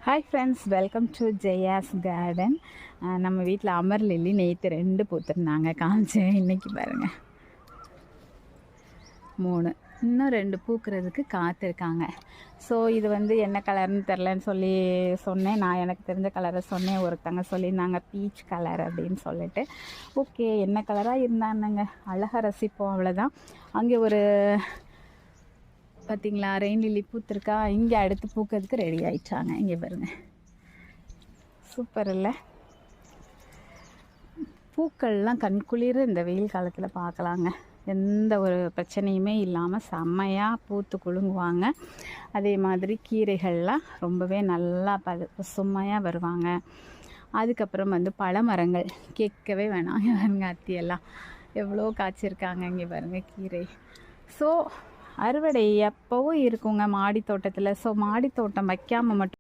Hi friends, welcome to Jaya's garden. நம்ம வீட்டில் Amar lily நேற்று 2 பூத்துருந்தாங்க, காமிச்சேன். இன்றைக்கி பாருங்கள் 3, இன்னும் 2 பூக்கிறதுக்கு காத்திருக்காங்க. ஸோ இது என்ன கலர்னு தெரிலன்னு சொல்லி சொன்னேன். நான் எனக்கு தெரிஞ்ச கலரை சொன்னேன். ஒருத்தங்க சொல்லியிருந்தாங்க பீச் கலர் அப்படின்னு சொல்லிட்டு. ஓகே, என்ன கலராக இருந்தானுங்க, அழகாக ரசிப்போம், அவ்வளோதான். அங்கே ஒரு பார்த்திங்களா ரெயின் லில்லி பூத்திருக்கா, இங்கே அடுத்து பூக்கிறதுக்கு ரெடி ஆயிட்டாங்க. இங்கே பாருங்க, சூப்பர் இல்லை? பூக்கள்லாம் கண்குளிர் இந்த வெயில் காலத்தில் பார்க்கலாங்க. எந்த ஒரு பிரச்சனையுமே இல்லாமல் செம்மையாக பூத்து குலுங்குவாங்க. அதே மாதிரி கீரைகள்லாம் ரொம்பவே நல்லா பசுமையாக வருவாங்க. அதுக்கப்புறம் பழமரங்கள் கேட்கவே வேணாம். பாருங்க, அத்தியெல்லாம் எவ்வளோ காய்ச்சிருக்காங்க. இங்கே பாருங்கள் கீரை. ஸோ அறுவடை எப்போவும் இருக்குங்க மாடி தோட்டத்தில். ஸோ மாடி தோட்டம் வைக்காமல் மட்டும்